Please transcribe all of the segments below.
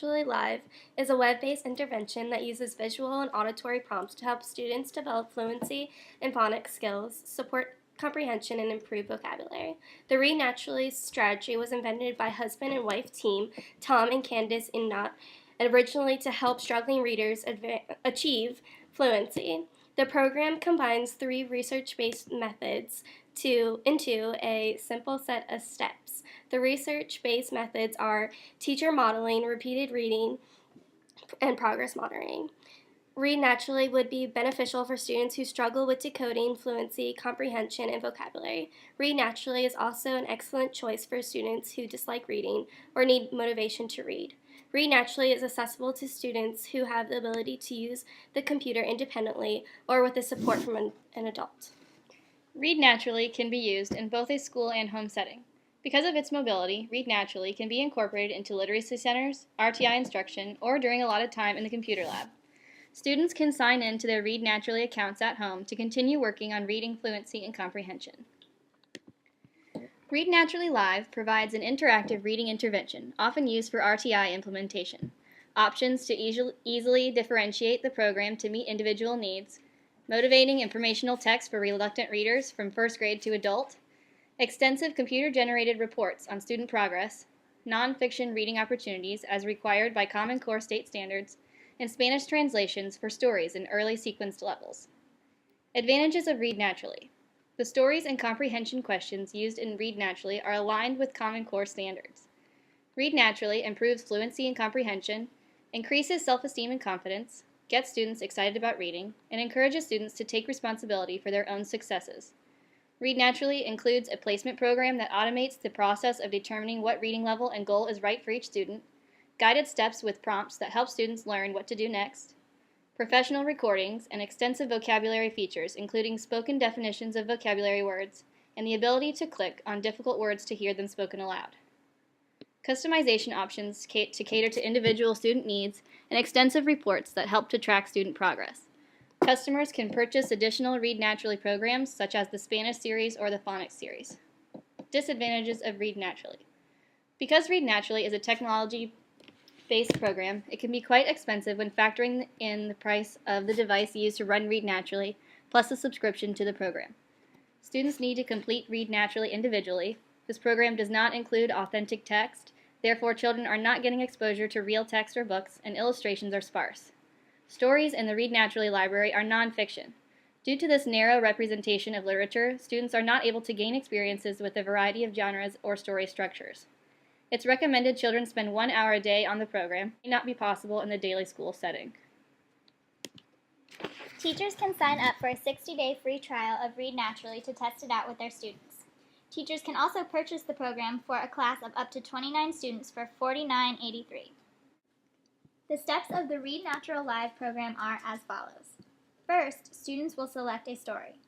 Naturally Live is a web-based intervention that uses visual and auditory prompts to help students develop fluency and phonics skills, support comprehension, and improve vocabulary. The Read Naturally strategy was invented by husband and wife team Tom and Candace Innott, originally to help struggling readers achieve fluency. The program combines 3 research-based methods into a simple set of steps. The research-based methods are teacher modeling, repeated reading, and progress monitoring. Read Naturally would be beneficial for students who struggle with decoding, fluency, comprehension, and vocabulary. Read Naturally is also an excellent choice for students who dislike reading or need motivation to read. Read Naturally is accessible to students who have the ability to use the computer independently or with the support from an adult. Read Naturally can be used in both a school and home setting. Because of its mobility, Read Naturally can be incorporated into literacy centers, RTI instruction, or during allotted time in the computer lab. Students can sign in to their Read Naturally accounts at home to continue working on reading fluency and comprehension. Read Naturally Live provides an interactive reading intervention, often used for RTI implementation. Options to easily differentiate the program to meet individual needs, motivating informational text for reluctant readers from first grade to adult, extensive computer-generated reports on student progress, nonfiction reading opportunities as required by Common Core state standards, and Spanish translations for stories in early sequenced levels. Advantages of Read Naturally. The stories and comprehension questions used in Read Naturally are aligned with Common Core standards. Read Naturally improves fluency and comprehension, increases self-esteem and confidence, gets students excited about reading, and encourages students to take responsibility for their own successes. Read Naturally includes a placement program that automates the process of determining what reading level and goal is right for each student, guided steps with prompts that help students learn what to do next, professional recordings, and extensive vocabulary features, including spoken definitions of vocabulary words, and the ability to click on difficult words to hear them spoken aloud. Customization options to cater to individual student needs, and extensive reports that help to track student progress. Customers can purchase additional Read Naturally programs, such as the Spanish series or the Phonics series. Disadvantages of Read Naturally. Because Read Naturally is a technology-based program, it can be quite expensive when factoring in the price of the device used to run Read Naturally, plus a subscription to the program. Students need to complete Read Naturally individually. This program does not include authentic text, therefore children are not getting exposure to real text or books, and illustrations are sparse. Stories in the Read Naturally library are nonfiction. Due to this narrow representation of literature, students are not able to gain experiences with a variety of genres or story structures. It's recommended children spend 1 hour a day on the program. It may not be possible in the daily school setting. Teachers can sign up for a 60-day free trial of Read Naturally to test it out with their students. Teachers can also purchase the program for a class of up to 29 students for $49.83. The steps of the Read Naturally Live program are as follows. First, students will select a story.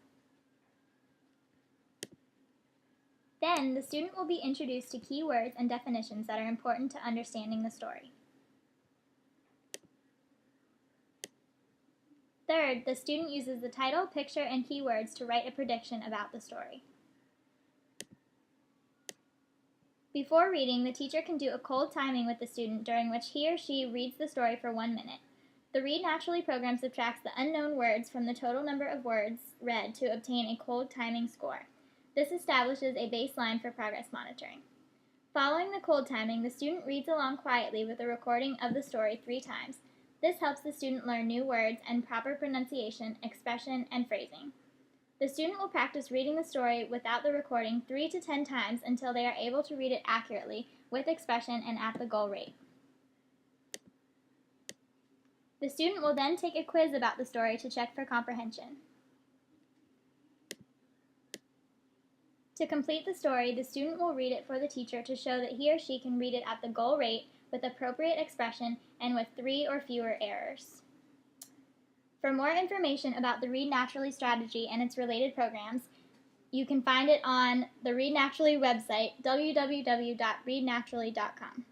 Then, the student will be introduced to key words and definitions that are important to understanding the story. Third, the student uses the title, picture, and keywords to write a prediction about the story. Before reading, the teacher can do a cold timing with the student during which he or she reads the story for 1 minute. The Read Naturally program subtracts the unknown words from the total number of words read to obtain a cold timing score. This establishes a baseline for progress monitoring. Following the cold timing, the student reads along quietly with a recording of the story 3 times. This helps the student learn new words and proper pronunciation, expression, and phrasing. The student will practice reading the story without the recording 3 to 10 times until they are able to read it accurately, with expression, and at the goal rate. The student will then take a quiz about the story to check for comprehension. To complete the story, the student will read it for the teacher to show that he or she can read it at the goal rate with appropriate expression and with 3 or fewer errors. For more information about the Read Naturally strategy and its related programs, you can find it on the Read Naturally website, www.readnaturally.com.